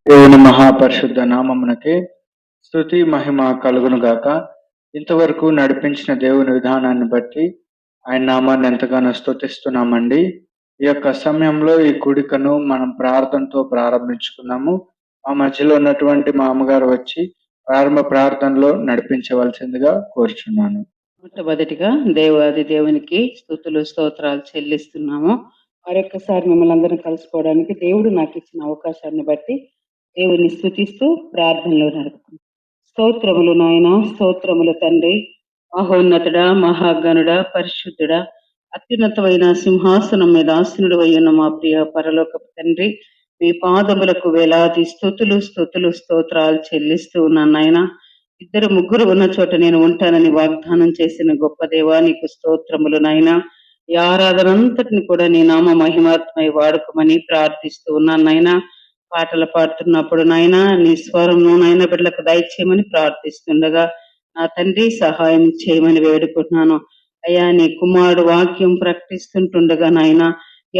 దేవుని మహాపరిశుద్ధ నామమునకే స్తుతి మహిమ కలుగును గాక. ఇంతవరకు నడిపించిన దేవుని విధానాన్ని బట్టి ఆయన నామాన్ని ఎంతగానో స్తుతిస్తున్నామండి. ఈ యొక్క సమయంలో ఈ కూడికను మనం ప్రార్థనతో ప్రారంభించుకున్నాము. మా మధ్యలో ఉన్నటువంటి మా అమ్మగారు వచ్చి ప్రారంభ ప్రార్థనలో నడిపించవలసిందిగా కోరుచున్నాను. మొట్టమొదటిగా దేవాది దేవునికి స్తుతులు స్తోత్రాలు చెల్లిస్తున్నాము. మరొక్కసారి మిమ్మల్ని అందరం కలుసుకోవడానికి దేవుడు నాకు ఇచ్చిన అవకాశాన్ని బట్టి దేవుని స్తుతిస్తూ ప్రార్థనలో నడుపుకుంటాం. స్తోత్రములు నాయన, స్తోత్రములు తండ్రి, మహోన్నతుడా, మహాగణుడా, పరిశుద్ధుడా, అత్యున్నతమైన సింహాసనం మీద ఆసనుడు ఉన్న మా ప్రియ పరలోకపు తండ్రి, మీ పాదములకు వేలాది స్థుతులు స్తోత్రాలు చెల్లిస్తూ ఉన్నాను నాయన. ఇద్దరు ముగ్గురు ఉన్న చోట నేను ఉంటానని వాగ్దానం చేసిన గొప్ప దేవా నీకు స్తోత్రములు నాయన. ఈ ఆరాధన అంతటిని కూడా నీ నామ మహిమాత్మై వాడుకోమని ప్రార్థిస్తూ ఉన్నాను నాయన. పాటలు పాడుతున్నప్పుడు నాయన నీ స్వరంను నాయన బిడ్డలకు దయచేయమని ప్రార్థిస్తుండగా నా తండ్రి సహాయం చేయమని వేడుకుంటున్నాను. అయ్యా నీ కుమారుడు వాక్యం ప్రకటిస్తుంటుండగా నాయన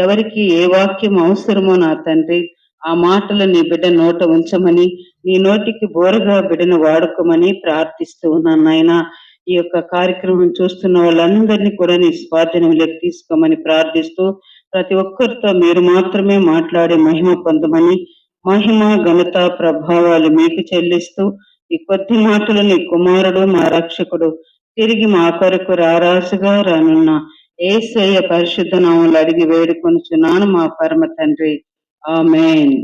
ఎవరికి ఏ వాక్యం అవసరమో నా తండ్రి ఆ మాటలు నీ బిడ్డ నోట ఉంచమని, నీ నోటికి బోరగా బిడ్డను వాడుకోమని ప్రార్థిస్తూ ఉన్నాను నాయన. ఈ యొక్క కార్యక్రమం చూస్తున్న వాళ్ళందరినీ కూడా నీ స్వాధీనంలోకి తీసుకోమని ప్రార్థిస్తూ ప్రతి ఒక్కరితో మీరు మాత్రమే మాట్లాడే మహిమ పొందమని, మహిమ ఘనత ప్రభావాలు మీకు చెల్లిస్తూ ఈ కొద్ది మాటలు నీ కుమారుడు మా రక్షకుడు తిరిగి మా కొరకు రారాజుగా రానున్న యేసయ్య పరిశుద్ధ నామములో అడిగి వేడుకొనుచున్నాను మా పరమ తండ్రి, ఆమేన్.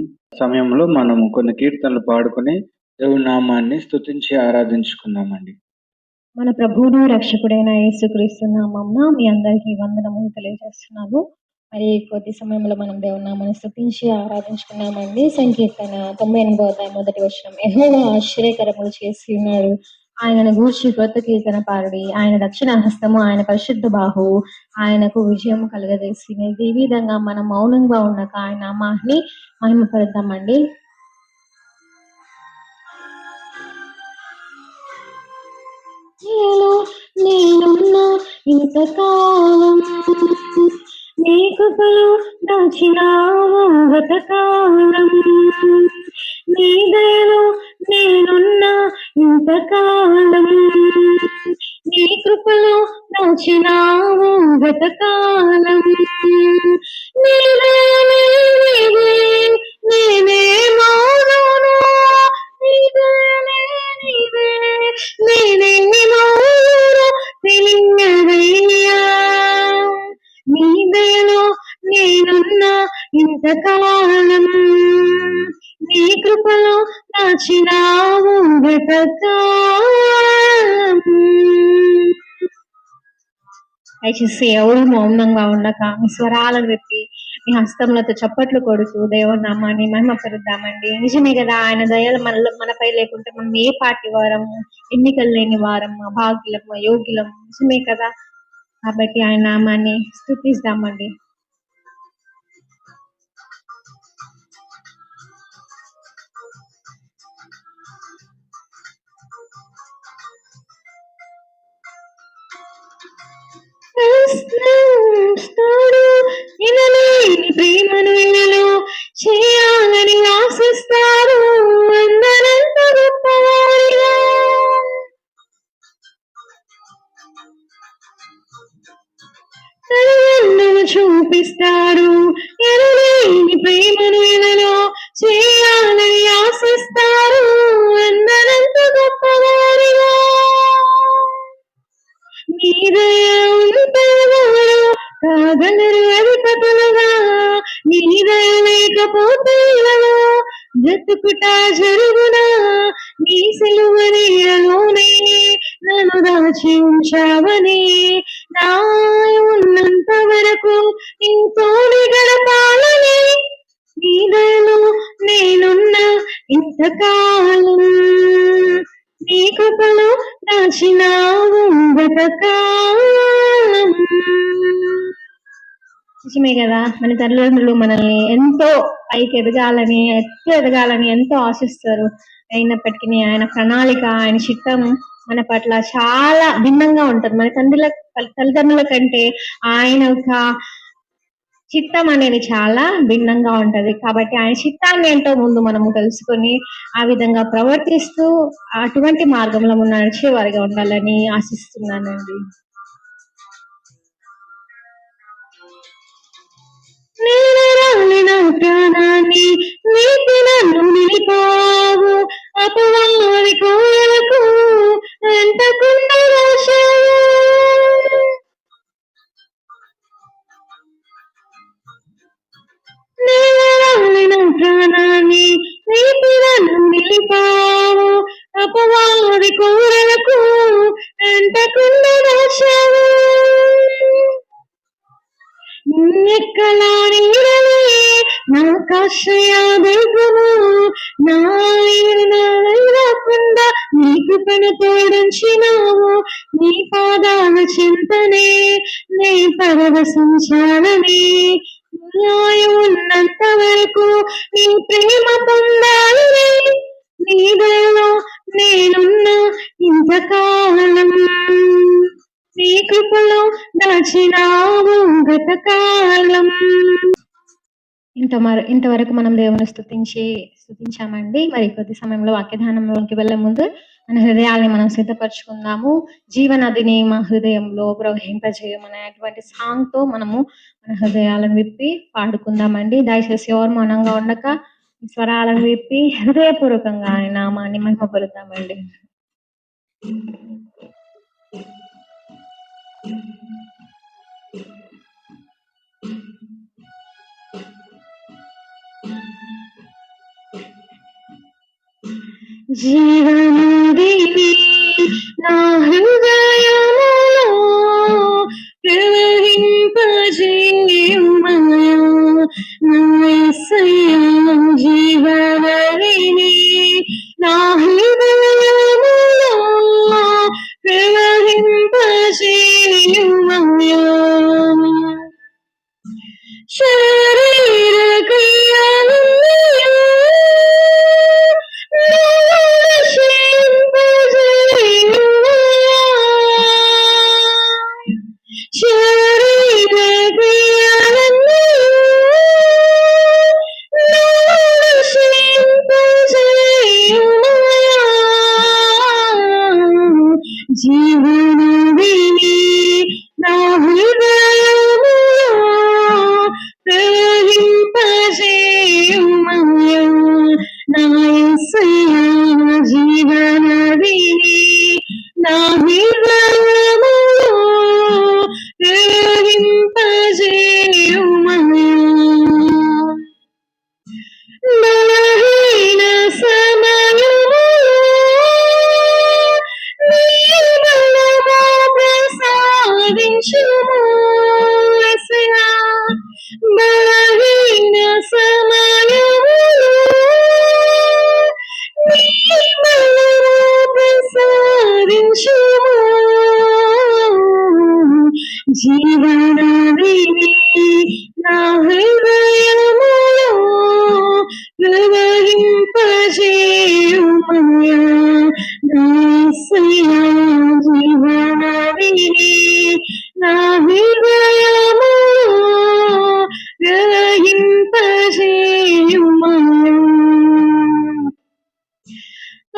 సమయంలో మనము కొన్ని కీర్తనలు పాడుకొని దేవుని నామాన్ని స్తుతించి ఆరాధించుకుందామండి. మన ప్రభువును రక్షకుడైన యేసుక్రీస్తు నామమున మీ అందరికీ వందనములు తెలియజేస్తున్నాను. మరి కొద్ది సమయంలో మనం దేవుని నామాన్ని స్తుతించి ఆరాధించుకున్నామండి. సంకీర్తన 98వ అధ్యాయం 1వ వచనం, యెహోవా ఆశ్చర్యకరములు చేసి ఉన్నాడు, ఆయనను గూర్చి కొత్త కీర్తన పాడుడి. ఆయన దక్షిణ హస్తము, ఆయన పరిశుద్ధ బాహువు ఆయనకు విజయం కలుగజేసినది. ఈ విధంగా మనం మౌనంగా ఉండక ఆయన నామాన్ని మహిమపడతామండి. నేనున్నా ఇంతకాలం నీ కృపలో దాచినావు గతకాలం, నీ దయలో నేనున్నా ఇంతకాలం నీ కృపలో దాచినావు గతకాలం, నీ దయనే నేనే మౌనమును, నీ దయనే నేనే మౌనమును తెలియదయ్యా, నీ దయలో నేనున్నా ఇంతకాలం నీ కృపలో దాచినావు గతకాలం. దయచేసి ఎవరు మౌనంగా ఉండక మీ స్వరాలను వెప్పి మీ హస్తములతో చప్పట్లు కొడుతూ దేవుని నామాన్ని మహిమపరుద్దామండి. నిజమే కదా, ఆయన దయలు మనపై లేకుంటే మనం ఏ పార్టీ వారం, ఎన్నికలు లేని వారం, అభాగ్యులం, యోగ్యులం. నిజమే కదా, కాబట్టి ఆయన నామాన్ని స్తుతిస్తామండి. వినలేని ప్రేమను వినలో చేయాలని ఆశిస్తారు అందరంత గొప్పవారిగా, తల్లిదండ్రులు చూపిస్తారు ఎనలేని ప్రేమను వినలో చేయాలని ఆశిస్తారు అందరంత గొప్పవారిగా, కాగలరు అధిపతులుగా, నీ దయ లేకపోతే బ్రతుకుట జరుగునా, నీ సిలువ నీడలోనే నన్ను దాచి ఉంచావని, నా ఉన్నంత వరకు ఇంతో గడపాలని, నీ దయలో నేనున్నా ఇంతకాలం నీ కృపలో దాచినావు గతకాలం. నిజమే కదా, మన తల్లిదండ్రులు మనల్ని ఎంతో పైకి ఎదగాలని ఎంతో ఆశిస్తారు. అయినప్పటికీ ఆయన ప్రణాళిక, ఆయన చిత్తం మన పట్ల చాలా భిన్నంగా ఉంటుంది. మన తల్లిదండ్రుల కంటే ఆయన యొక్క చిత్తం అనేది చాలా భిన్నంగా ఉంటది. కాబట్టి ఆయన చిత్తాన్ని ఏంటో ముందు మనము తెలుసుకొని ఆ విధంగా ప్రవర్తిస్తూ అటువంటి మార్గంలో మనం నడిచే వారిగా ఉండాలని ఆశిస్తున్నానండి. నేను రాలిన ప్రాణాన్ని నీతి నన్ను నిలిపావు, అపవాది కోయలకు అంటకుండా రాశావు. నేను రాలిన ప్రాణాన్ని నీతి నన్ను నిలిపావు, అపవాది కోయలకు అంటకుండా రాశావు. ఎక్కలా నీడలే నాకాశ్రయాదైవము, నా రాకుండా నీ కృపను తోడించినావు. నీ పాదాల చింతనే నీ పరవశించాలని, ఉన్నంత వరకు నీ ప్రేమ పొందాలని, నీలో నేనున్న ఇంతకాలం నీ కృపలో దాచినావు గతకాలం. ఇంతవరకు మనం దేవుని స్తుతించామండి. మరి కొద్ది సమయంలో వాక్యధానంలోకి వెళ్లే ముందు మన హృదయాల్ని మనం సిద్ధపరచుకుందాము. జీవనదిని మా హృదయంలో ప్రవహింపజేయమనేటువంటి సాంగ్ తో మనము మన హృదయాలను విప్పి పాడుకుందామండి. దయచేసి ఎవరు మౌనంగా ఉండక స్వరాలను విప్పి హృదయపూర్వకంగా ఆయన నామాన్ని మహిమపరుద్దామండి. జీవనదిని నా హృదయములో ప్రవహింపజేయుమయా నా యేసయ్యా. జీవనదిని నా హృదయములో ప్రవహింపజేయుమయా. శరీర క్రియలన్నీయు నశింపజేయుమయా. శరీర క్రియలన్నీయు నశింపజేయుమయా. జీవనదిని నా హృదయములో ప్రవహింపజేయుమయా నా యేసయ్యా. జీవనదిని నా హృదయములో ప్రవహింపజేయుమయా. బలహీన సమయములో నీ బలము ప్రసాదించుము యేసయ్యా. బలహీన సమయములో నీ బలము ప్రసాదించుము. జీవనదిని నా హృదయములో ప్రవహింపజేయుమయా నా యేసయ్యా. జీవనదిని నా హృదయములో ప్రవహింపజేయుమయా.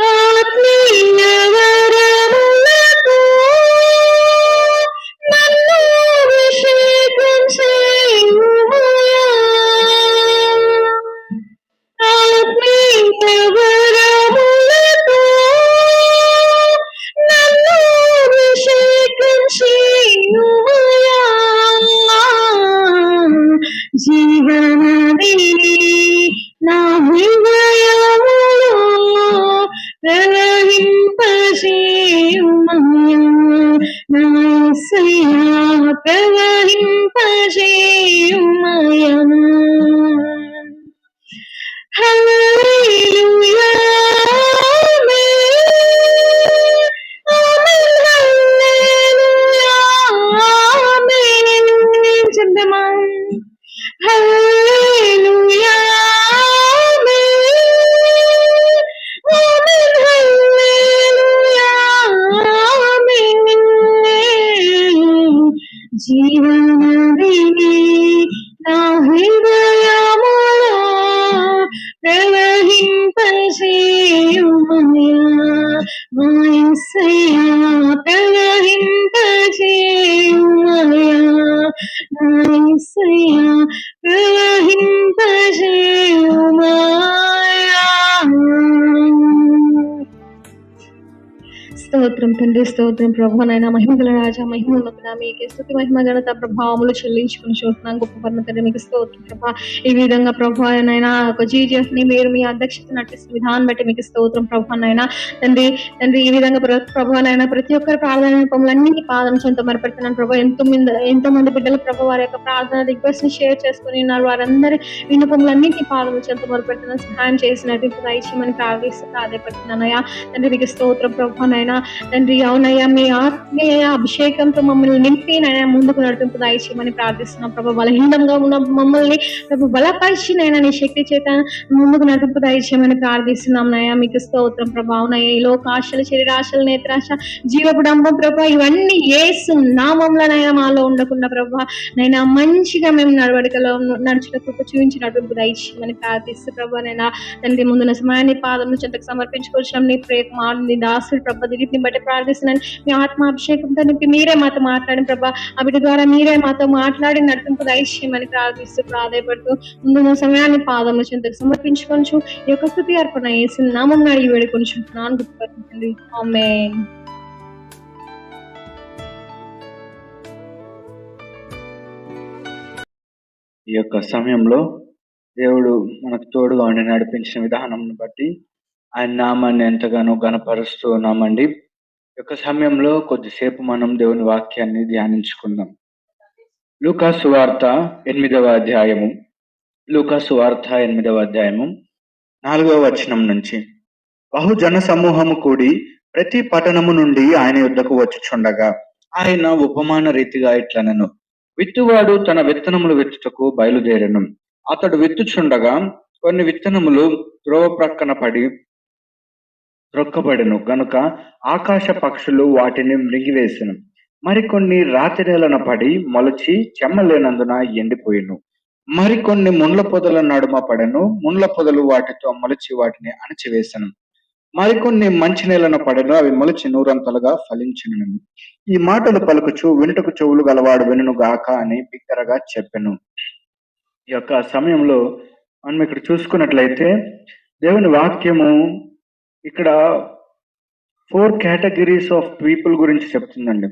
ఆత్మీయ వరములతో నన్ను అభిషేకం చేయుమయా. ఆత్మీయ వరములతో నన్ను అభిషేకం చేయుమయా. జీవనదిని నా హృదయములో ప్రవహింపజేయుమయా నా యేసయ్యా. ప్రవహింపజేయుమయా. హల్లెలూయా ఆమేన్. ఆమేన్ హల్లెలూయా ఆమేన్. చెప్దామా? హల్లెలూయా ఆమేన్. ఆమేన్ హల్లెలూయా ఆమేన్. జీవనదిని నా తండ్రి స్తోత్రం ప్రభునైనా మహిమగల రాజా మహిమోన్నతుడా మీకే స్తుతి మహిమ ఘనత ప్రభావములు చెల్లించుకుని చూస్తున్నాం గొప్ప పరమతండ్రి మీకు స్తోత్రం ప్రభా. ఈ విధంగా ప్రభానైనా ఒక జీజస్ ని మీరు మీ అధ్యక్షత నటిస్తున్న విధానం బట్టి మీకు స్తోత్రం ప్రభానైనా తండ్రి తండ్రి ఈ విధంగా ప్రభానైనా ప్రతి ఒక్కరి ప్రార్థన విన్నపములన్నీ పాదం చెంత మరపెడుతున్నాను ప్రభా. ఎంతో మంది బిడ్డలు ప్రభు వారి యొక్క ప్రార్థన రిక్వెస్ట్ ని షేర్ చేసుకుని ఉన్నారు. వారందరి విన్నపములన్నింటినీ పాదం చెంత మరపెడుతున్న సహాయం చేసినట్టు దయచేయమని ప్రార్థిస్తూ ప్రాధాయపడుతున్నానయ్యా తండ్రి మీకు స్తోత్రం ప్రభానైనా తండ్రి. అవునయ్యా మీ ఆత్మీయ అభిషేకంతో మమ్మల్ని నింపి నైనా ముందుకు నడిపింపు దయచేయమని ప్రార్థిస్తున్నాం ప్రభు. బలహీనంగా ఉన్న మమ్మల్ని ప్రభు బలపరిచి నైనా నీ శక్తి చేత ముందుకు నడిపింపు దయచేయమని ప్రార్థిస్తున్నాం నయ్యా మీకు స్తోత్రం ప్రభా. అవునయ్యా ఈ లోకాశలు శరీరాశలు నేత్రాశ జీవపుడంబం ప్రభా ఇవన్నీ యేసు నామంలోనైనా మాలో ఉండకుండా ప్రభా నైనా మంచిగా మేము నడవడికలో నడుచుట కృప చూపించి నడిపింపు దయచేయమని ప్రార్థిస్తూ ప్రభా నైనా తండ్రి ముందున్న సమయాన్ని పాదం చెంతకు సమర్పించుకోవచ్చాం. నీ ప్రేమ నీ దాసుడు ప్రభా దిలీప్ని బట్టి ప్రార్థిస్తున్నాను. మీ ఆత్మాభిషేకంతో నింపి మీరే మాతో మాట్లాడిన ప్రభా ఆ బిడ్డ ద్వారా మీరే మాతో మాట్లాడి నడిపింపు దయచేయమని ప్రార్థిస్తూ ప్రాధాయపడుతూ ముందున్న సమయాన్ని పాదం చెంతకు సమర్పించుకొంచు ఈ యొక్క స్తుతి అర్పణ యేసు నామమున అడిగి వేడుకొనుచున్నాను గుర్తుపట్టండి. ఆమేన్. ఈ యొక్క సమయంలో దేవుడు మనకు తోడుగా ఉండి నడిపించిన విధానం బట్టి ఆయన నామాన్ని ఎంతగానో గణపరుస్తూ ఉన్నామండి. ఈ యొక్క సమయంలో కొద్దిసేపు మనం దేవుని వాక్యాన్ని ధ్యానించుకుందాం. లూకాసు వార్త 8వ అధ్యాయము. లూకాసు వార్త 8వ అధ్యాయము 4వ వచనం నుంచి. బహుజన సమూహము కూడి ప్రతి పట్టణము నుండి ఆయన యుద్ధకు వచ్చుచుండగా ఆయన ఉపమాన రీతిగా ఇట్లనెను. విత్తువాడు తన విత్తనములు విత్తుటకు బయలుదేరెను. అతడు విత్తుచుండగా కొన్ని విత్తనములు త్రోవ ప్రక్కన పడి త్రొక్కబడెను గనుక ఆకాశ పక్షులు వాటిని మృంగివేసెను. మరికొన్ని రాతి నేలన పడి మొలచి చెమ్మలేనందున ఎండిపోయెను. మరికొన్ని ముండ్ల పొదల నడుమ పడెను. ముండ్ల పొదలు వాటితో మొలచి వాటిని అణచివేసెను. మరికొన్ని మంచి నేలన పడెను. అవి మొలిచి నూరంతలుగా ఫలించెను. ఈ మాటలు పలుకుచు వినుటకు చెవులు గలవాడు వినును గాక అని బిగ్గరగా చెప్పెను. ఈ యొక్క సమయంలో మనం ఇక్కడ చూసుకున్నట్లయితే దేవుని వాక్యము ఇక్కడ 4 కేటగిరీస్ ఆఫ్ పీపుల్ గురించి చెప్తుందండి.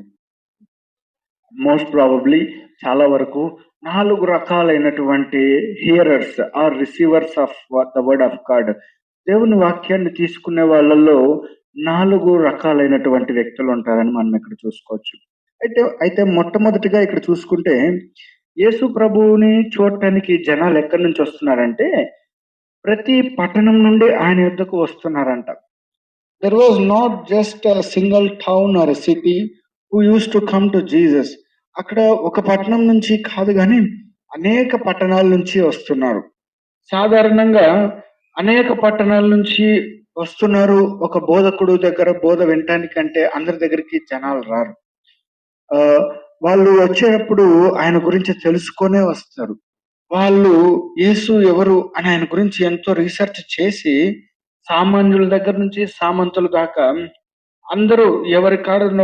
మోస్ట్ ప్రాబబ్లీ చాలా వరకు 4 రకాలైనటువంటి hearers or receivers of the word of God. దేవుని వాక్యాన్ని తీసుకునే వాళ్ళలో 4 రకాలైనటువంటి వ్యక్తులు ఉంటారని మనం ఇక్కడ చూసుకోవచ్చు. అయితే మొట్టమొదటిగా ఇక్కడ చూసుకుంటే యేసు ప్రభువుని చూడటానికి జనాలు ఎక్కడి నుంచి వస్తున్నారంటే ప్రతి పట్టణం నుండి ఆయన యుద్ధకు వస్తున్నారంట. There was not just a single town or city who use to come to Jesus. అక్కడ ఒక పట్టణం నుంచి కాదు కానీ అనేక పట్టణాల నుంచి వస్తున్నారు. సాధారణంగా అనేక పట్టణాల నుంచి వస్తున్నారు. ఒక బోధకుడు దగ్గర బోధ వినటానికంటే అందరి దగ్గరికి జనాలు రారు. వాళ్ళు వచ్చేటప్పుడు ఆయన గురించి తెలుసుకొనే వస్తారు. వాళ్ళు యేసు ఎవరు అని ఆయన గురించి ఎంతో రీసెర్చ్ చేసి సామాన్యుల దగ్గర నుంచి సామంతుల దాకా అందరూ ఎవరి కాడ ఉన్న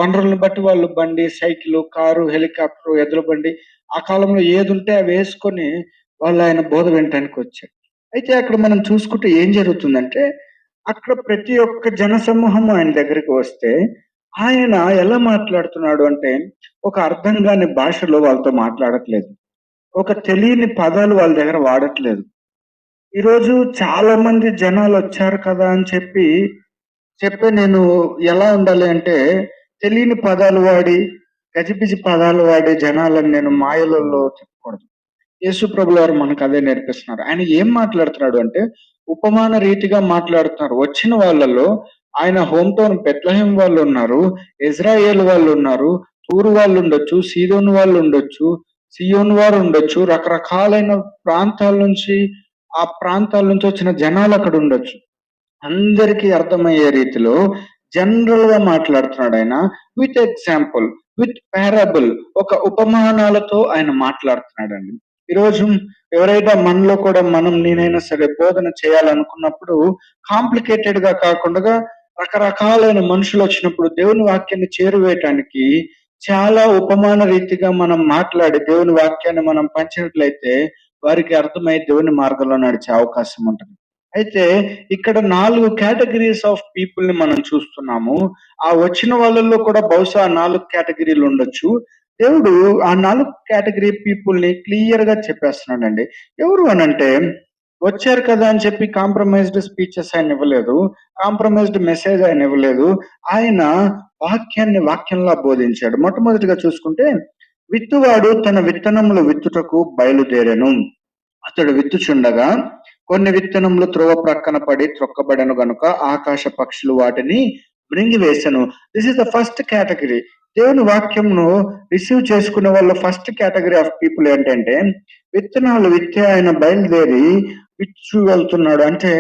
వనరులను బట్టి వాళ్ళు బండి, సైకిల్, కారు, హెలికాప్టర్, ఎద్దుల బండి ఆ కాలంలో ఏది ఉంటే అవి వేసుకొని వాళ్ళు ఆయన బోధ వినటానికి వచ్చారు. అయితే అక్కడ మనం చూసుకుంటే ఏం జరుగుతుందంటే అక్కడ ప్రతి ఒక్క జన సమూహం ఆయన దగ్గరికి వస్తే ఆయన ఎలా మాట్లాడుతున్నాడు అంటే ఒక అర్థం కాని భాషలో వాళ్ళతో మాట్లాడట్లేదు. ఒక తెలియని పదాలు వాళ్ళ దగ్గర వాడట్లేదు. ఈరోజు చాలా మంది జనాలు వచ్చారు కదా అని చెప్పి నేను ఎలా ఉండాలి అంటే తెలియని పదాలు వాడి గజిబిజి పదాలు వాడి జనాలను నేను మాయలలో చెప్పకూడదు. యేసు ప్రభుల వారు మనకు అదే నేర్పిస్తున్నారు. ఆయన ఏం మాట్లాడుతున్నాడు అంటే ఉపమాన రీతిగా మాట్లాడుతున్నారు. వచ్చిన వాళ్ళలో ఆయన హోమ్ టౌన్ బెత్లెహేం వాళ్ళు ఉన్నారు, ఇజ్రాయేల్ వాళ్ళు ఉన్నారు, తూరు వాళ్ళు ఉండొచ్చు, సీదోను వాళ్ళు ఉండొచ్చు, సియోను వారు ఉండొచ్చు, రకరకాలైన ప్రాంతాల నుంచి వచ్చిన జనాలు అక్కడ ఉండొచ్చు. అందరికీ అర్థమయ్యే రీతిలో జనరల్ గా మాట్లాడుతున్నాడు ఆయన. విత్ ఎగ్జాంపుల్, విత్ పారాబుల్, ఒక ఉపమానాలతో ఆయన మాట్లాడుతున్నాడండి. ఈరోజు ఎవరైనా మనలో కూడా నేనైనా సరే బోధన చేయాలనుకున్నప్పుడు కాంప్లికేటెడ్ గా కాకుండా రకరకాలైన మనుషులు వచ్చినప్పుడు దేవుని వాక్యాన్ని చేరువేయటానికి చాలా ఉపమాన రీతిగా మనం మాట్లాడి దేవుని వాక్యాన్ని మనం పంచినట్లయితే వారికి అర్థమై దేవుని మార్గంలో నడిచే అవకాశం ఉంటుంది. అయితే ఇక్కడ 4 కేటగిరీస్ ఆఫ్ పీపుల్ ని మనం చూస్తున్నాము. ఆ వచ్చిన వాళ్ళల్లో కూడా బహుశా 4 కేటగిరీలు ఉండొచ్చు. దేవుడు ఆ 4 కేటగిరీ పీపుల్ ని క్లియర్ గా చెప్పేస్తున్నాడండి. ఎవరు అనంటే, వచ్చారు కదా అని చెప్పి కాంప్రమైజ్డ్ స్పీచెస్ ఆయన ఇవ్వలేదు, కాంప్రమైజ్డ్ మెసేజ్ ఆయన ఇవ్వలేదు. ఆయన వాక్యాన్ని వాక్యంలా బోధించాడు. మొట్టమొదటిగా చూసుకుంటే, విత్తువాడు తన విత్తనములు విత్తుటకు బయలుదేరెను. అతడు విత్తుచుండగా కొన్ని విత్తనములు త్రోవ ప్రక్కన పడి త్రొక్కబడెను గనుక ఆకాశ పక్షులు వాటిని మృంగివేసెను. This is the first category. దేవుని వాక్యంను రిసీవ్ చేసుకునే వాళ్ళు ఫస్ట్ కేటగిరీ ఆఫ్ పీపుల్ ఏంటంటే, విత్తనాలు విత్తే ఆయన బయలుదేరి విచ్చు వెళ్తున్నాడు. అంటే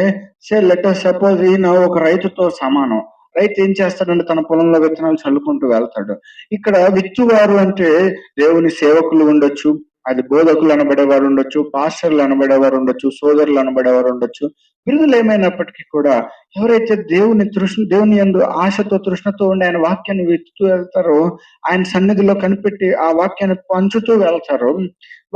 లెట్ us సపోజ్ ఈయన ఒక రైతుతో సమానం. రైతు ఏం చేస్తాడంటే తన పొలంలో విత్తనాలు చల్లుకుంటూ వెళ్తాడు. ఇక్కడ విత్తువారు అంటే దేవుని సేవకులు ఉండొచ్చు, అది బోధకులు అనబడేవారు ఉండొచ్చు, పాస్టర్లు అనబడేవారు ఉండొచ్చు, సోదరులు అనబడేవారు ఉండొచ్చు. బిరుదులు ఏమైనప్పటికీ కూడా ఎవరైతే దేవుని యందు ఆశతో తృష్ణతో ఉండి ఆయన వాక్యాన్ని వెతుకుతూ వెళ్తారో, ఆయన సన్నిధిలో కనిపెట్టి ఆ వాక్యాన్ని పంచుతూ వెళ్తారో,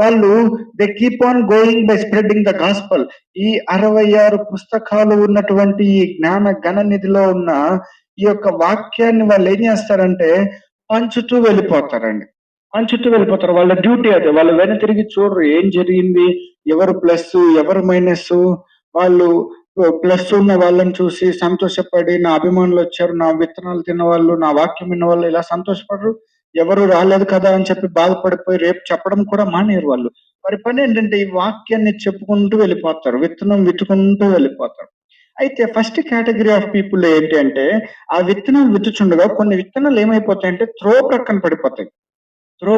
వాళ్ళు they keep on going by spreading the gospel. ఈ 66 పుస్తకాలు ఉన్నటువంటి ఈ జ్ఞాన గణ నిధిలో ఉన్న ఈ యొక్క వాక్యాన్ని వాళ్ళు ఏం చేస్తారంటే పంచుతూ వెళ్ళిపోతారండి. పంచుతూ వెళ్ళిపోతారు. వాళ్ళ డ్యూటీ అదే. వాళ్ళు వెన తిరిగి చూడరు ఏం జరిగింది, ఎవరు ప్లస్ ఎవరు మైనస్. వాళ్ళు ప్లస్ ఉన్న వాళ్ళని చూసి సంతోషపడి, నా అభిమానులు వచ్చారు, నా విత్తనాలు తిన్న వాళ్ళు, నా వాక్యం విన్న వాళ్ళు ఇలా సంతోషపడరు. ఎవరు రాలేదు కదా అని చెప్పి బాధపడిపోయి రేపు చెప్పడం కూడా మానేరు వాళ్ళు. వారి పని ఏంటంటే ఈ వాక్యాన్ని చెప్పుకుంటూ వెళ్ళిపోతారు, విత్తనం విత్తుకుంటూ వెళ్ళిపోతారు. అయితే ఫస్ట్ కేటగిరీ ఆఫ్ పీపుల్ ఏంటి అంటే, ఆ విత్తనాలు విత్తుచుండగా కొన్ని విత్తనాలు ఏమైపోతాయంటే ప్రక్కన పడిపోతాయి.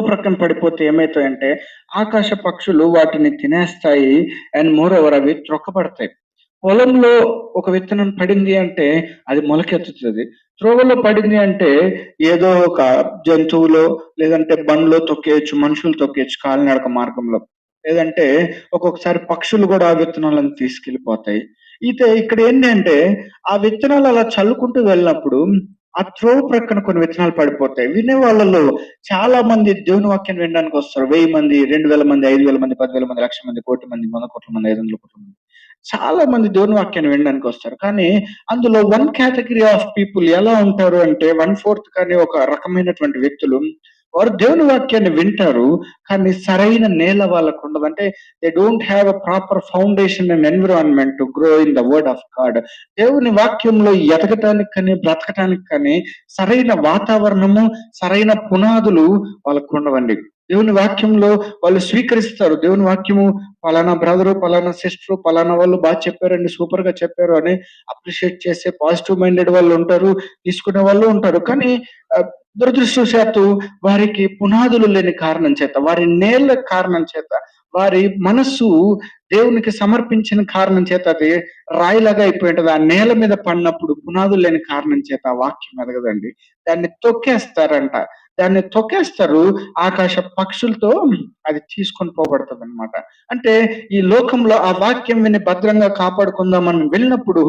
ప్రక్కన పడిపోతే ఏమవుతాయంటే ఆకాశ పక్షులు వాటిని తినేస్తాయి. అండ్ మోర్ ఓవర్ అవి త్రొక్కబడతాయి. పొలంలో ఒక విత్తనం పడింది అంటే అది మొలకెత్తుతుంది. త్రోవలో పడింది అంటే ఏదో ఒక జంతువులో లేదంటే బండ్లో తొక్కేయచ్చు, మనుషులు తొక్కేయచ్చు కాలినడక మార్గంలో. లేదంటే ఒక్కొక్కసారి పక్షులు కూడా ఆ విత్తనాలను తీసుకెళ్లిపోతాయి. అయితే ఇక్కడ ఏంటంటే ఆ విత్తనాలు అలా చల్లుకుంటూ వెళ్ళినప్పుడు ఆ త్రోవ ప్రక్కన కొన్ని విత్తనాలు పడిపోతాయి. వినే వాళ్ళలో చాలా మంది దేవుని వాక్యాన్ని వినడానికి వస్తారు. 1000 మంది, 2000 మంది, 5000 మంది, 10,000 మంది, 1,00,000 మంది, 1,00,00,000 మంది, 100 కోట్ల మంది, 500 కోట్ల మంది. చాలా మంది దేవుని వాక్యాన్ని వినడానికి వస్తారు. కానీ అందులో 1 కేటగిరీ ఆఫ్ పీపుల్ ఎలా ఉంటారు అంటే 1/4 కానీ ఒక రకమైనటువంటి వ్యక్తులు. వారు దేవుని వాక్యాన్ని వింటారు, కానీ సరైన నేల వాళ్ళకు ఉండదు. అంటే they don't have a proper foundation and environment to grow in the word of God. దేవుని వాక్యంలో ఎదగటానికి కానీ బ్రతకటానికి కానీ సరైన వాతావరణము, సరైన పునాదులు వాళ్ళకు ఉండవండి. దేవుని వాక్యంలో వాళ్ళు స్వీకరిస్తారు. దేవుని వాక్యము పలానా బ్రదరు, పలానా సిస్టరు, పలానా వాళ్ళు బాగా చెప్పారండి, సూపర్ గా చెప్పారు అని అప్రిషియేట్ చేసే పాజిటివ్ మైండెడ్ వాళ్ళు ఉంటారు, తీసుకునే వాళ్ళు ఉంటారు. కానీ దురదృష్టవశాత్తు వారికి పునాదులు లేని కారణం చేత, వారి నేల కారణం చేత, వారి మనస్సు దేవునికి సమర్పించిన కారణం చేత అది రాయిలాగా అయిపోయి ఉంటది. ఆ నేల మీద పడినప్పుడు పునాదులు లేని కారణం చేత ఆ వాక్యం ఎదగదండి. దాన్ని తొక్కేస్తారంట. దాన్ని తొక్కేస్తారు. ఆకాశ పక్షులతో అది తీసుకొని పోబడుతుంది అనమాట. అంటే ఈ లోకంలో ఆ వాక్యం విని భద్రంగా కాపాడుకుందామని వెళ్ళినప్పుడు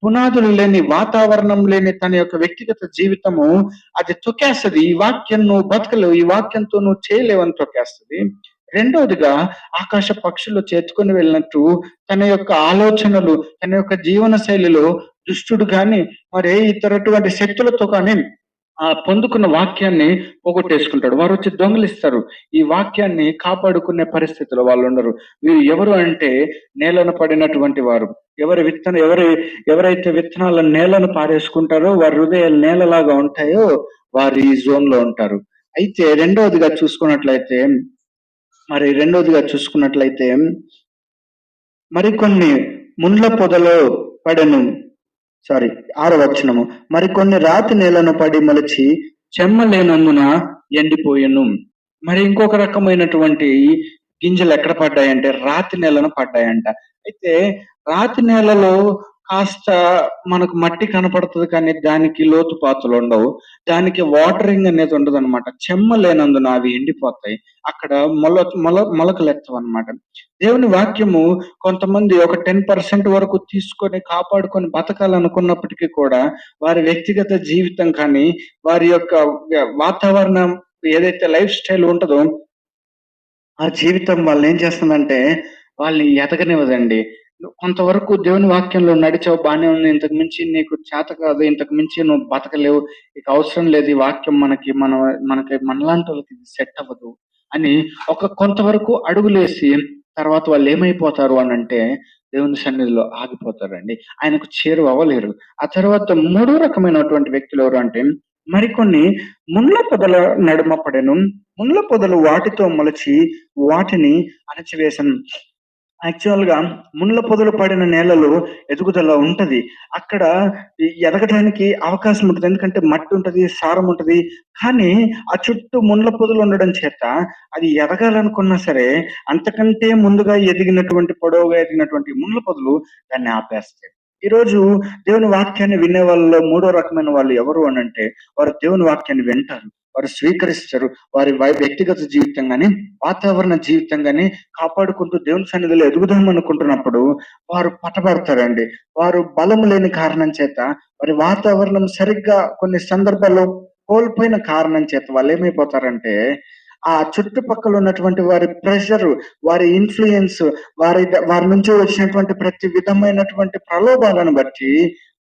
పునాదులు లేని, వాతావరణం లేని తన యొక్క వ్యక్తిగత జీవితము అది తొక్కేస్తది. ఈ వాక్యం నువ్వు బతకలేవు, ఈ వాక్యంతో నువ్వు చేయలేవని తొక్కేస్తది. రెండవదిగా ఆకాశ పక్షులు చేతుకొని వెళ్ళినట్టు తన యొక్క ఆలోచనలు, తన యొక్క జీవన శైలిలో దుష్టుడు కానీ మరి ఇతరటువంటి శక్తులతో కానీ ఆ పొందుకున్న వాక్యాన్ని పోగొట్టేసుకుంటాడు. వారు వచ్చి దొంగిలిస్తారు. ఈ వాక్యాన్ని కాపాడుకునే పరిస్థితిలో వాళ్ళు ఉండరు. వీరు ఎవరు అంటే నేలను పడినటువంటి వారు. ఎవరైతే విత్తనాలను నేలను పారేసుకుంటారో, వారి హృదయాలు నేలలాగా ఉంటాయో వారు ఈ జోన్ లో ఉంటారు. అయితే రెండవదిగా చూసుకున్నట్లయితే మరికొన్ని ముండ్ల పొదలో పడెను. 6వ వచనము. మరికొన్ని రాతి నేలను పడి మొలిచి చెమ్మలేనందున ఎండిపోయెను. మరి ఇంకొక రకమైనటువంటి గింజలు ఎక్కడ పడ్డాయంటే రాతి నేలను పడ్డాయంట. అయితే రాతి నేలలో కాస్త మనకు మట్టి కనపడుతుంది, కానీ దానికి లోతుపాతులు ఉండవు, దానికి వాటరింగ్ అనేది ఉండదు అనమాట. చెమ్మ లేనందున అవి ఎండిపోతాయి. అక్కడ మొలకలు ఎత్తవు అనమాట. దేవుని వాక్యము కొంతమంది ఒక 10% వరకు తీసుకొని కాపాడుకొని బతకాలనుకున్నప్పటికీ కూడా వారి వ్యక్తిగత జీవితం కానీ వారి యొక్క వాతావరణం ఏదైతే లైఫ్ స్టైల్ ఉంటుందో ఆ జీవితం వాళ్ళని ఏం చేస్తుందంటే వాళ్ళని ఎదగనివ్వదండి. కొంతవరకు దేవుని వాక్యంలో నడిచావు, బానే ఉంది. ఇంతకు మించి నీకు చేత కాదు, ఇంతకు మించి నువ్వు బతకలేవు, ఇక అవసరం లేదు ఈ వాక్యం, మనకి మనలాంటి వాళ్ళకి సెట్ అవ్వదు అని కొంతవరకు అడుగులేసి తర్వాత వాళ్ళు ఏమైపోతారు అని అంటే దేవుని సన్నిధిలో ఆగిపోతారండి. ఆయనకు చేరువ అవ్వలేరు. ఆ తర్వాత మూడో రకమైనటువంటి వ్యక్తులు ఎవరు అంటే, మరికొన్ని ముండ్ల పొదల నడుమ పడెను, ముండ్ల పొదలు వాటితో మొలచి వాటిని అణచివేశను. యాక్చువల్ గా ముండ్ల పొదలు పడిన నేలలో ఎదుగుదల ఉంటది. అక్కడ ఎదగడానికి అవకాశం ఉంటుంది. ఎందుకంటే మట్టి ఉంటది, సారం ఉంటది. కానీ ఆ చుట్టూ ముండ్ల పొదలు ఉండడం చేత అది ఎదగాలనుకున్నా సరే అంతకంటే ముందుగా ఎదిగినటువంటి, పొడవుగా ఎదిగినటువంటి ముండ్ల పొదలు దాన్ని ఆపేస్తాయి. ఈరోజు దేవుని వాక్యాన్ని వినే వాళ్ళలో మూడో రకమైన వాళ్ళు ఎవరు అని అంటే, వారు దేవుని వాక్యాన్ని వింటారు, వారు స్వీకరిస్తారు, వారి వ్యక్తిగత జీవితం గాని వాతావరణ జీవితం గాని కాపాడుకుంటూ దేవుని సన్నిధిలో ఎదుగుదాం అనుకుంటున్నప్పుడు వారు పట్టబడతారండి. వారు బలం లేని కారణం చేత, వారి వాతావరణం సరిగ్గా కొన్ని సందర్భాల్లో కోల్పోయిన కారణం చేత వాళ్ళు ఏమైపోతారంటే, ఆ చుట్టుపక్కల ఉన్నటువంటి వారి ప్రెషర్, వారి ఇన్ఫ్లుయెన్స్, వారి నుంచి వచ్చినటువంటి ప్రతి విధమైనటువంటి ప్రలోభాలను బట్టి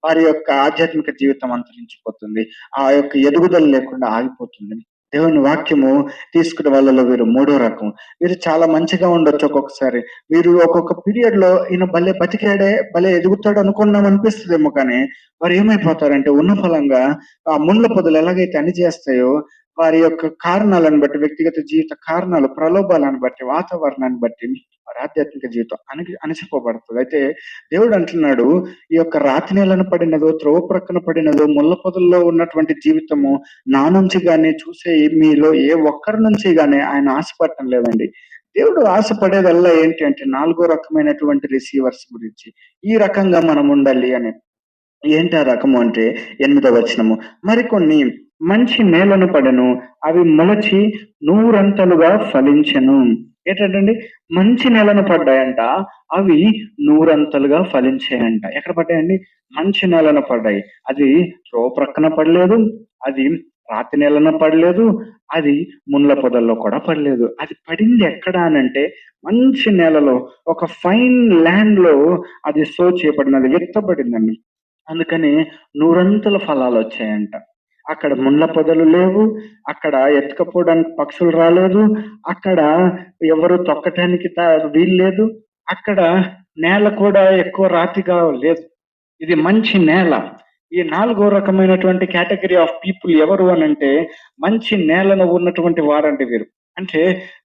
వారి యొక్క ఆధ్యాత్మిక జీవితం అంతరించిపోతుంది. ఆ యొక్క ఎదుగుదల లేకుండా ఆగిపోతుంది. దేవుని వాక్యము తీసుకునే వాళ్ళలో వీరు మూడో రకం. వీరు చాలా మంచిగా ఉండొచ్చు ఒక్కొక్కసారి. వీరు ఒక్కొక్క పీరియడ్ లో ఈయన భలే బతికాడే, భలే ఎదుగుతాడు అనుకున్నాం అనిపిస్తుందేమో, కానీ వారు ఏమైపోతారంటే ఉన్న ఫలంగా ఆ ముండ్ల పొదలు ఎలాగైతే అణిచేస్తాయో వారి యొక్క కారణాలను బట్టి, వ్యక్తిగత జీవిత కారణాలు, ప్రలోభాలను బట్టి, వాతావరణాన్ని బట్టి వారి ఆధ్యాత్మిక జీవితం అణచిపోబడుతుంది. అయితే దేవుడు అంటున్నాడు, ఈ యొక్క రాతి నేలను పడినదో, త్రోవ ప్రక్కన పడినదో, ముళ్ళ పొదల్లో ఉన్నటువంటి జీవితము నా నుంచి గానీ, చూసే మీలో ఏ ఒక్కరి నుంచి గానీ ఆయన ఆశపడటం లేదండి. దేవుడు ఆశపడేదల్లా ఏంటి అంటే నాలుగో రకమైనటువంటి రిసీవర్స్ గురించి. ఈ రకంగా మనం ఉండాలి అని. ఏంటి ఆ రకము అంటే 8వ వచనము, మరికొన్ని మంచి నేలను పడెను, అవి మొలచి 100 ఫలించెను. ఏంటంటే మంచి నేలను పడ్డాయంట, అవి 100 ఫలించాయంట. ఎక్కడ పడ్డాయండి? మంచి నేలను పడ్డాయి. అది త్రోవ ప్రక్కన పడలేదు, అది రాతి నేలన పడలేదు, అది ముండ్ల పొదల్లో కూడా పడలేదు. అది పడింది ఎక్కడ అనంటే మంచి నేలలో, ఒక ఫైన్ ల్యాండ్ లో అది సో చేయబడినది, విత్తబడిందండి. అందుకని 100 ఫలాలు వచ్చాయంట. అక్కడ ముండ్ల పొదలు లేవు, అక్కడ ఎత్తుకపోవడానికి పక్షులు రాలేదు, అక్కడ ఎవరు తొక్కటానికి వీలు లేదు, అక్కడ నేల కూడా ఎక్కువ రాతిగా లేదు. ఇది మంచి నేల. ఈ 4వ రకమైనటువంటి కేటగిరీ ఆఫ్ పీపుల్ ఎవరు అనంటే మంచి నేలను ఉన్నటువంటి వారండి వీరు. అంటే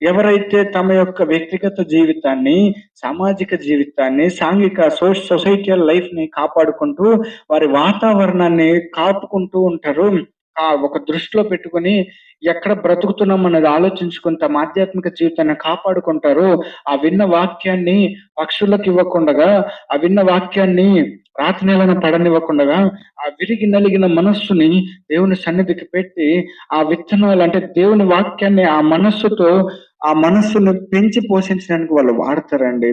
ఎవరైతే తమ యొక్క వ్యక్తిగత జీవితాన్ని, సామాజిక జీవితాన్ని, సాంఘిక సొసైటియల్ లైఫ్ ని కాపాడుకుంటూ వారి వాతావరణాన్ని కాపుకుంటూ ఉంటారు, ఒక దృష్టిలో పెట్టుకొని ఎక్కడ బ్రతుకుతున్నాం అనేది ఆలోచించుకుని తమ ఆధ్యాత్మిక జీవితాన్ని కాపాడుకుంటారు. ఆ విన్న వాక్యాన్ని పక్షులకు ఇవ్వకుండగా, ఆ విన్న వాక్యాన్ని రాతి నేలను పడనివ్వకుండగా, ఆ విరిగి నలిగిన మనస్సుని దేవుని సన్నిధికి పెట్టి ఆ విత్తనాలు అంటే దేవుని వాక్యాన్ని ఆ మనస్సును పెంచి పోషించడానికి వాళ్ళు వాడతారండి.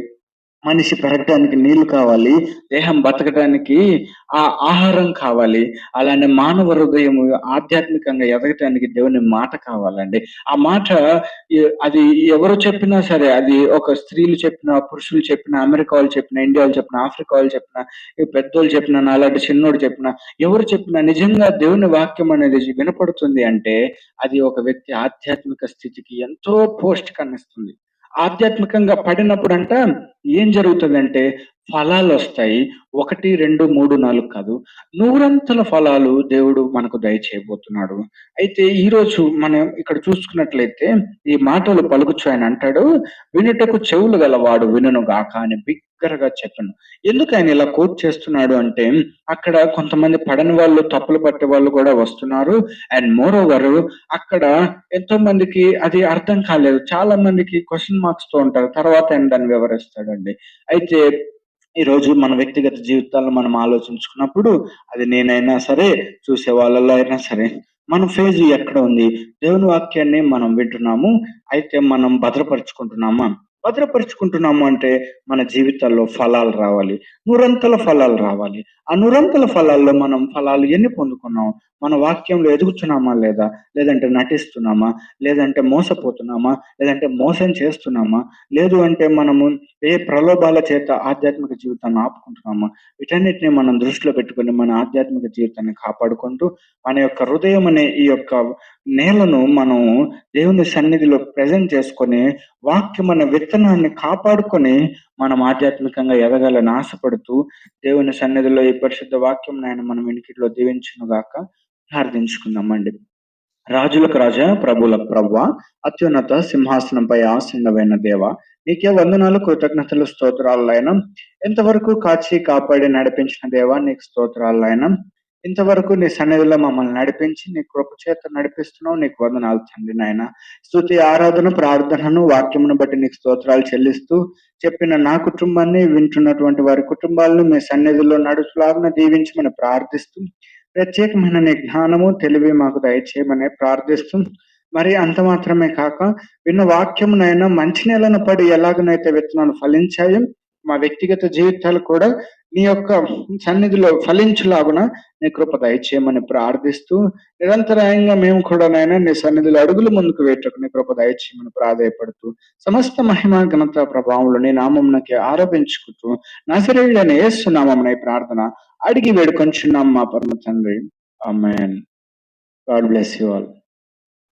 మనిషి పెరగడానికి నీళ్లు కావాలి, దేహం బతకడానికి ఆ ఆహారం కావాలి. అలానే మానవ హృదయము ఆధ్యాత్మికంగా ఎదగటానికి దేవుని మాట కావాలండి. ఆ మాట అది ఎవరు చెప్పినా సరే, అది ఒక స్త్రీలు చెప్పినా, పురుషులు చెప్పినా, అమెరికా వాళ్ళు చెప్పినా, ఇండియా వాళ్ళు చెప్పినా, ఆఫ్రికా వాళ్ళు చెప్పినా, పెద్దోళ్ళు చెప్పినా, నాలాంటి చిన్నోడు చెప్పినా, ఎవరు చెప్పినా నిజంగా దేవుని వాక్యం అనేది వినపడుతుంది అంటే అది ఒక వ్యక్తి ఆధ్యాత్మిక స్థితికి ఎంతో పోషకాన్నిస్తుంది. ఆధ్యాత్మికంగా పడినప్పుడంట ఏం జరుగుతుందంటే ఫలాలు వస్తాయి. 1, 2, 3, 4 కాదు, 100 ఫలాలు దేవుడు మనకు దయచేయబోతున్నాడు. అయితే ఈ రోజు మనం ఇక్కడ చూసుకున్నట్లయితే ఈ మాటలు పలుకుచు ఆయన అంటాడు, వినుటకు చెవులు గలవాడు వినును గాక అని బిగ్గరగా చెప్పను. ఎందుకు ఆయన ఇలా కోట్ చేస్తున్నాడు అంటే అక్కడ కొంతమంది పడని వాళ్ళు, తప్పులు పట్టే వాళ్ళు కూడా వస్తున్నారు. అండ్ మోర్ ఓవర్ అక్కడ ఎంతో మందికి అది అర్థం కాలేదు. చాలా మందికి క్వశ్చన్ మార్క్స్ తో ఉంటారు. తర్వాత ఆయన దాన్ని వివరిస్తాడండి. అయితే ఈ రోజు మన వ్యక్తిగత జీవితాల్లో మనం ఆలోచించుకున్నప్పుడు అది నేనైనా సరే, చూసే వాళ్ళలో అయినా సరే, మన ఫేజ్ ఎక్కడ ఉంది? దేవుని వాక్యాన్ని మనం వింటున్నాము, అయితే మనం భద్రపరుచుకుంటున్నామా? భద్రపరుచుకుంటున్నాము అంటే మన జీవితాల్లో ఫలాలు రావాలి, నూరంతల ఫలాలు రావాలి. ఆ నూరంతల ఫలాల్లో మనం ఫలాలు ఎన్ని పొందుకున్నాం, మన వాక్యంలో ఎదుగుతున్నామా లేదా, లేదంటే నటిస్తున్నామా, లేదంటే మోసపోతున్నామా, లేదంటే మోసం చేస్తున్నామా, లేదు అంటే మనము ఏ ప్రలోభాల చేత ఆధ్యాత్మిక జీవితాన్ని ఆపుకుంటున్నామా, వీటన్నిటిని మనం దృష్టిలో పెట్టుకొని మన ఆధ్యాత్మిక జీవితాన్ని కాపాడుకుంటూ మన యొక్క హృదయం అనే ఈ యొక్క నేలను మనం దేవుని సన్నిధిలో ప్రజెంట్ చేసుకొని వాక్యం అనే విత్తనాన్ని కాపాడుకొని మనం ఆధ్యాత్మికంగా ఎదగాలని ఆశపడుతూ దేవుని సన్నిధిలో ఈ పరిశుద్ధ వాక్యం ఆయన మనం వినికిడిలో దీవించును గాక. ప్రార్థించుకుందామండి. రాజులకు రాజా, ప్రభులకు ప్రభువా, అత్యున్నత సింహాసనంపై ఆసీనుడైన దేవ, నీకే వందనాలు, కృతజ్ఞతలు, స్తోత్రాలైనా. ఎంతవరకు కాచి కాపాడి నడిపించిన దేవా నీకు స్తోత్రాలైనా. ఇంతవరకు నీ సన్నిధిలో మమ్మల్ని నడిపించి నీ కృప చేత నడిపిస్తున్నావు, నీకు వందనాలు తండ్రి నాయన. స్తుతి, ఆరాధన, ప్రార్థనను, వాక్యమును బట్టి నీకు స్తోత్రాలు చెల్లిస్తూ చెప్పిన నా కుటుంబాన్ని, వింటున్నటువంటి వారి కుటుంబాలను మీ సన్నిధిలో నడుచులాగున దీవించమని ప్రార్థిస్తూ, ప్రత్యేకమైన నీ జ్ఞానము, తెలివి మాకు దయచేయమని ప్రార్థిస్తూ, మరి అంత మాత్రమే కాక విన్న వాక్యమునైనా మంచి నేలను పడి ఎలాగనైతే విత్తనాలు ఫలించాయో మా వ్యక్తిగత జీవితాలు కూడా నీ యొక్క సన్నిధిలో ఫలించులాగున నీ కృప దయచేయమని ప్రార్థిస్తూ, నిరంతరాయంగా మేము కూడా నైనా నీ సన్నిధిలో అడుగులు ముందుకు వేటకు నీ కృప దయచేయమని ప్రాధాయపడుతూ, సమస్త మహిమ ఘనత ప్రభావంలో నీ నామమునకి ఆరోపించుకుంటూ నజరేయుడైన యేసు నామమున ఈ ప్రార్థన అడిగి వేడుకొంచున్నాం మా పరమ తండ్రి. ఆమేన్. God bless you all.